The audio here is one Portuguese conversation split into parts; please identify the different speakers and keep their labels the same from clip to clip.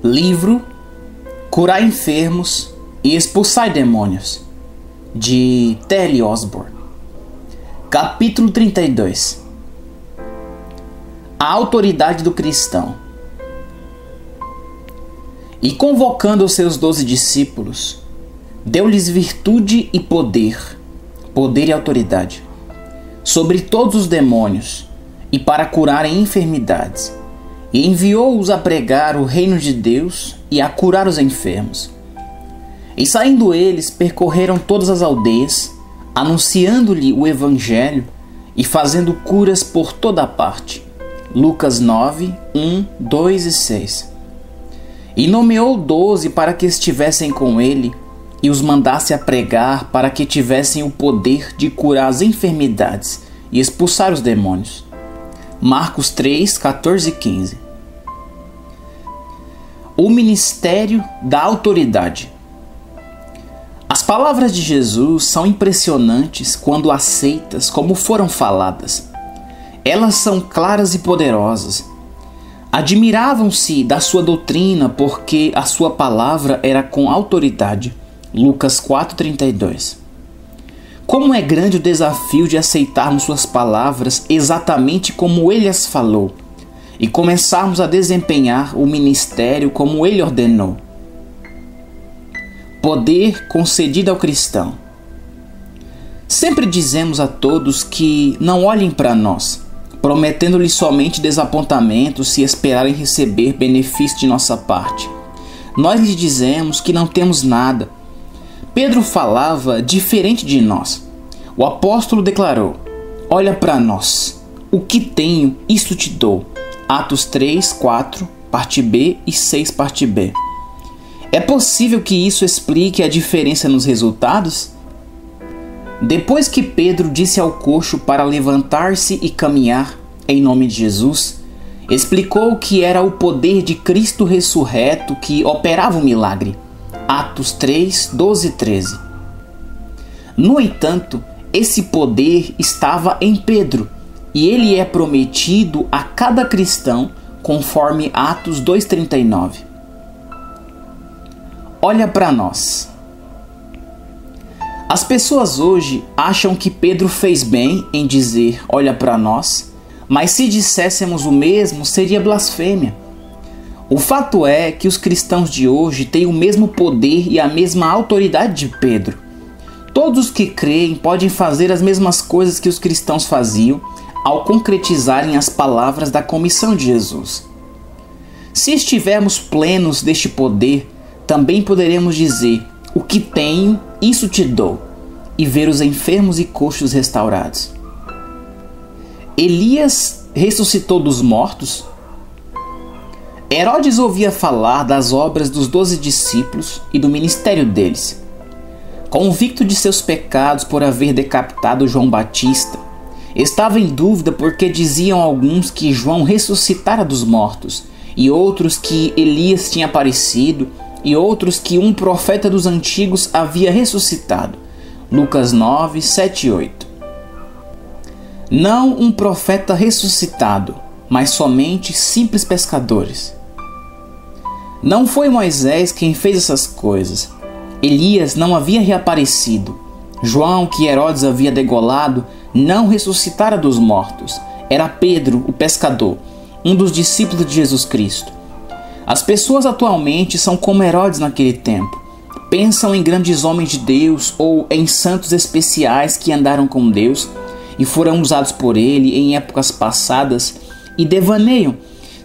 Speaker 1: Livro Curar Enfermos e Expulsar Demônios, de T.L. Osborne. Capítulo 32. A autoridade do cristão. E convocando os seus 12 discípulos, deu-lhes virtude e poder e autoridade, sobre todos os demônios, e para curarem enfermidades. E enviou-os a pregar o reino de Deus e a curar os enfermos. E saindo eles, percorreram todas as aldeias, anunciando-lhe o evangelho e fazendo curas por toda a parte. Lucas 9, 1, 2 e 6. E nomeou 12 para que estivessem com ele e os mandasse a pregar para que tivessem o poder de curar as enfermidades e expulsar os demônios. Marcos 3, 14 e 15. O ministério da autoridade. As palavras de Jesus são impressionantes quando aceitas como foram faladas. Elas são claras e poderosas. Admiravam-se da sua doutrina porque a sua palavra era com autoridade. Lucas 4,32. Como é grande o desafio de aceitarmos suas palavras exatamente como ele as falou e começarmos a desempenhar o ministério como ele ordenou. Poder concedido ao cristão. Sempre dizemos a todos que não olhem para nós, prometendo-lhes somente desapontamentos se esperarem receber benefício de nossa parte. Nós lhes dizemos que não temos nada. Pedro falava diferente de nós. O apóstolo declarou: olha para nós, o que tenho, isso te dou. Atos 3, 4, parte B e 6, parte B. É possível que isso explique a diferença nos resultados? Depois que Pedro disse ao coxo para levantar-se e caminhar em nome de Jesus, explicou que era o poder de Cristo ressurreto que operava o milagre. Atos 3, 12 e 13. No entanto, esse poder estava em Pedro, e ele é prometido a cada cristão, conforme Atos 2,39. Olha para nós. As pessoas hoje acham que Pedro fez bem em dizer olha para nós, mas se disséssemos o mesmo seria blasfêmia. O fato é que os cristãos de hoje têm o mesmo poder e a mesma autoridade de Pedro. Todos que creem podem fazer as mesmas coisas que os cristãos faziam ao concretizarem as palavras da comissão de Jesus. Se estivermos plenos deste poder, também poderemos dizer: o que tenho, isso te dou, e ver os enfermos e coxos restaurados. Elias ressuscitou dos mortos? Herodes ouvia falar das obras dos 12 discípulos e do ministério deles. Convicto de seus pecados por haver decapitado João Batista, estava em dúvida porque diziam alguns que João ressuscitara dos mortos, e outros que Elias tinha aparecido, e outros que um profeta dos antigos havia ressuscitado. Lucas 9, 7 e 8. Não um profeta ressuscitado, mas somente simples pescadores. Não foi Moisés quem fez essas coisas. Elias não havia reaparecido. João, que Herodes havia degolado, não ressuscitara dos mortos. Era Pedro, o pescador, um dos discípulos de Jesus Cristo. As pessoas atualmente são como Herodes naquele tempo. Pensam em grandes homens de Deus ou em santos especiais que andaram com Deus e foram usados por ele em épocas passadas e devaneiam: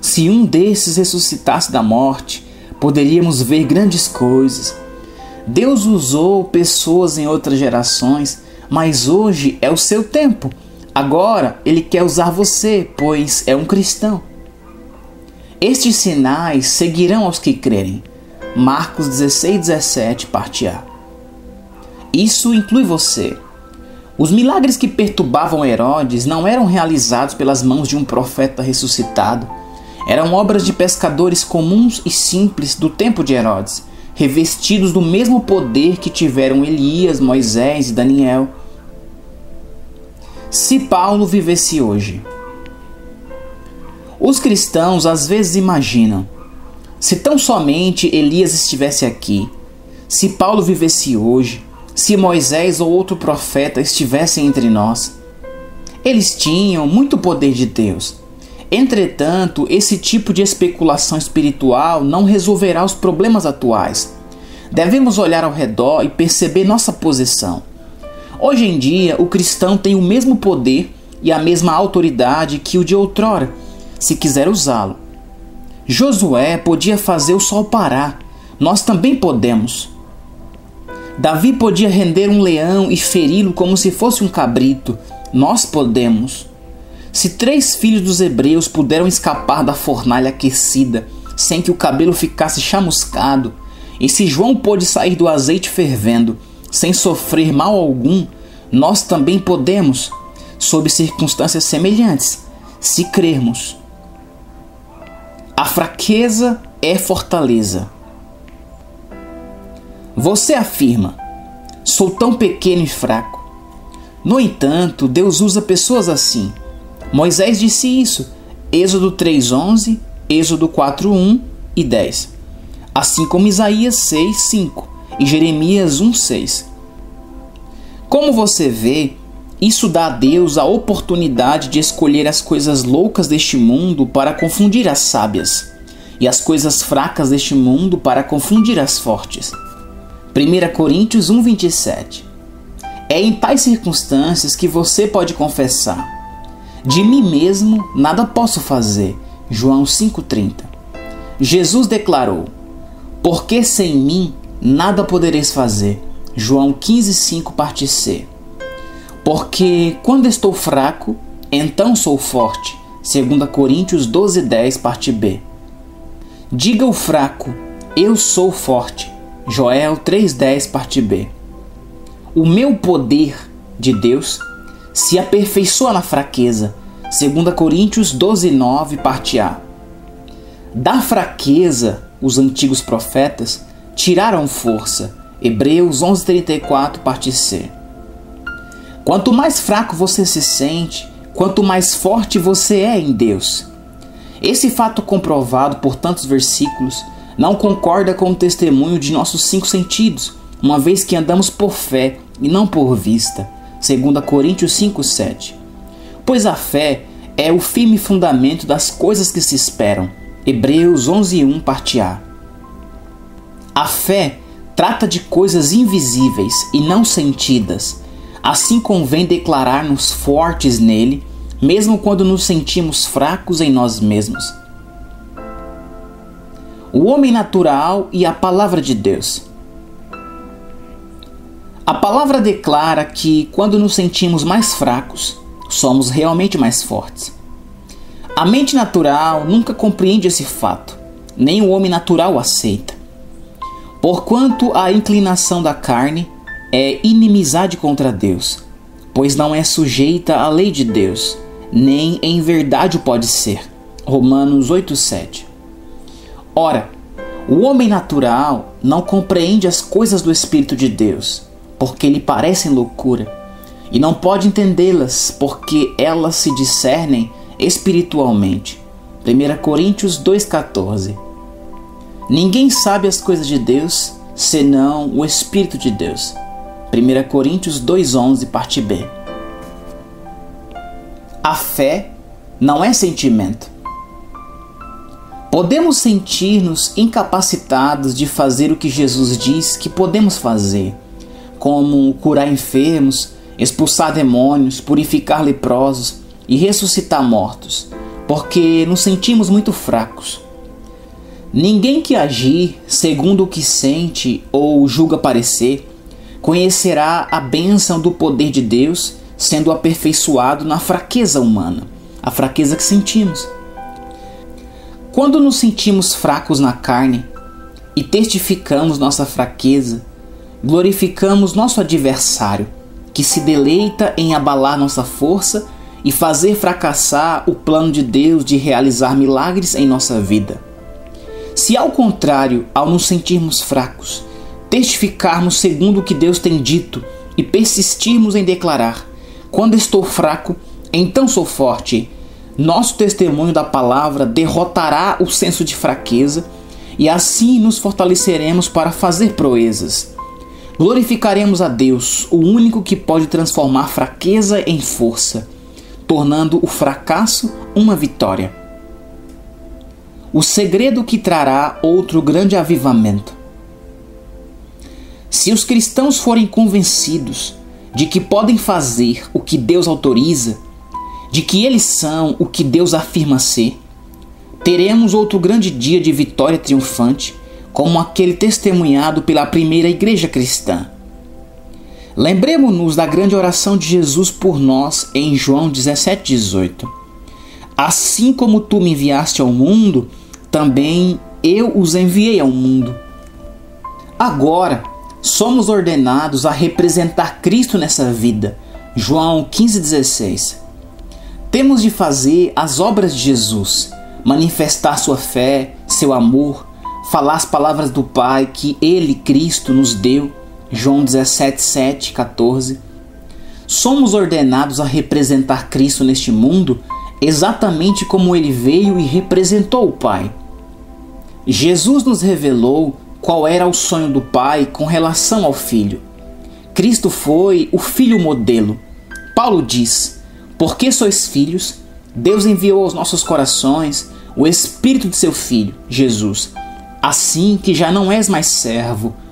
Speaker 1: se um desses ressuscitasse da morte, poderíamos ver grandes coisas. Deus usou pessoas em outras gerações, mas hoje é o seu tempo. Agora Ele quer usar você, pois é um cristão. Estes sinais seguirão aos que crerem. Marcos 16, 17, parte A. Isso inclui você. Os milagres que perturbavam Herodes não eram realizados pelas mãos de um profeta ressuscitado. Eram obras de pescadores comuns e simples do tempo de Herodes, revestidos do mesmo poder que tiveram Elias, Moisés e Daniel. Se Paulo vivesse hoje. Os cristãos às vezes imaginam: Se tão somente Elias estivesse aqui, se Paulo vivesse hoje, se Moisés ou outro profeta estivessem entre nós. Eles tinham muito poder de Deus. Entretanto, esse tipo de especulação espiritual não resolverá os problemas atuais. Devemos olhar ao redor e perceber nossa posição. Hoje em dia, o cristão tem o mesmo poder e a mesma autoridade que o de outrora, se quiser usá-lo. Josué podia fazer o sol parar. Nós também podemos. Davi podia render um leão e feri-lo como se fosse um cabrito. Nós podemos. Se 3 filhos dos hebreus puderam escapar da fornalha aquecida sem que o cabelo ficasse chamuscado, e se João pôde sair do azeite fervendo sem sofrer mal algum, nós também podemos, sob circunstâncias semelhantes, se crermos. A fraqueza é fortaleza. Você afirma: sou tão pequeno e fraco. No entanto, Deus usa pessoas assim. Moisés disse isso, Êxodo 3:11, Êxodo 4:1 e 10. Assim como Isaías 6:5 e Jeremias 1:6. Como você vê, isso dá a Deus a oportunidade de escolher as coisas loucas deste mundo para confundir as sábias, e as coisas fracas deste mundo para confundir as fortes. 1 Coríntios 1:27. É em tais circunstâncias que você pode confessar: de mim mesmo nada posso fazer. João 5:30. Jesus declarou: porque sem mim nada podereis fazer. João 15:5 parte C. Porque quando estou fraco, então sou forte. 2 Coríntios 12:10 parte B. Diga ao fraco: eu sou forte. Joel 3:10 parte B. O meu poder de Deus se aperfeiçoa na fraqueza. 2 Coríntios 12:9 parte A. Da fraqueza, os antigos profetas tiraram força. Hebreus 11:34 parte C. Quanto mais fraco você se sente, quanto mais forte você é em Deus. Esse fato comprovado por tantos versículos não concorda com o testemunho de nossos 5 sentidos, uma vez que andamos por fé e não por vista. 2 Coríntios 5:7. Pois a fé é o firme fundamento das coisas que se esperam. Hebreus 11:1 parte A. A fé trata de coisas invisíveis e não sentidas. Assim convém declarar-nos fortes nele, mesmo quando nos sentimos fracos em nós mesmos. O homem natural e a palavra de Deus. A palavra declara que quando nos sentimos mais fracos, somos realmente mais fortes. A mente natural nunca compreende esse fato, nem o homem natural o aceita. Porquanto a inclinação da carne é inimizade contra Deus, pois não é sujeita à lei de Deus, nem em verdade o pode ser. Romanos 8:7. Ora, o homem natural não compreende as coisas do Espírito de Deus, porque lhe parecem loucura, e não pode entendê-las, porque elas se discernem espiritualmente. 1 Coríntios 2:14. Ninguém sabe as coisas de Deus, senão o Espírito de Deus. 1 Coríntios 2:11 parte B. A fé não é sentimento. Podemos sentir-nos incapacitados de fazer o que Jesus diz que podemos fazer, como curar enfermos, expulsar demônios, purificar leprosos e ressuscitar mortos, porque nos sentimos muito fracos. Ninguém que agir segundo o que sente ou julga parecer conhecerá a bênção do poder de Deus sendo aperfeiçoado na fraqueza humana, a fraqueza que sentimos. Quando nos sentimos fracos na carne e testificamos nossa fraqueza, glorificamos nosso adversário, que se deleita em abalar nossa força e fazer fracassar o plano de Deus de realizar milagres em nossa vida. Se ao contrário, ao nos sentirmos fracos, testificarmos segundo o que Deus tem dito e persistirmos em declarar: quando estou fraco, então sou forte, nosso testemunho da palavra derrotará o senso de fraqueza e assim nos fortaleceremos para fazer proezas. Glorificaremos a Deus, o único que pode transformar fraqueza em força, tornando o fracasso uma vitória. O segredo que trará outro grande avivamento. Se os cristãos forem convencidos de que podem fazer o que Deus autoriza, de que eles são o que Deus afirma ser, teremos outro grande dia de vitória triunfante, como aquele testemunhado pela primeira igreja cristã. Lembremos-nos da grande oração de Jesus por nós em João 17,18. Assim como tu me enviaste ao mundo, também eu os enviei ao mundo. Agora, somos ordenados a representar Cristo nessa vida. João 15,16. Temos de fazer as obras de Jesus, manifestar sua fé, seu amor, falar as palavras do Pai que Ele, Cristo, nos deu. João 17, 14. Somos ordenados a representar Cristo neste mundo exatamente como Ele veio e representou o Pai. Jesus nos revelou qual era o sonho do Pai com relação ao Filho. Cristo foi o Filho modelo. Paulo diz: porque sois filhos, Deus enviou aos nossos corações o Espírito de seu Filho, Jesus. Assim que já não és mais servo,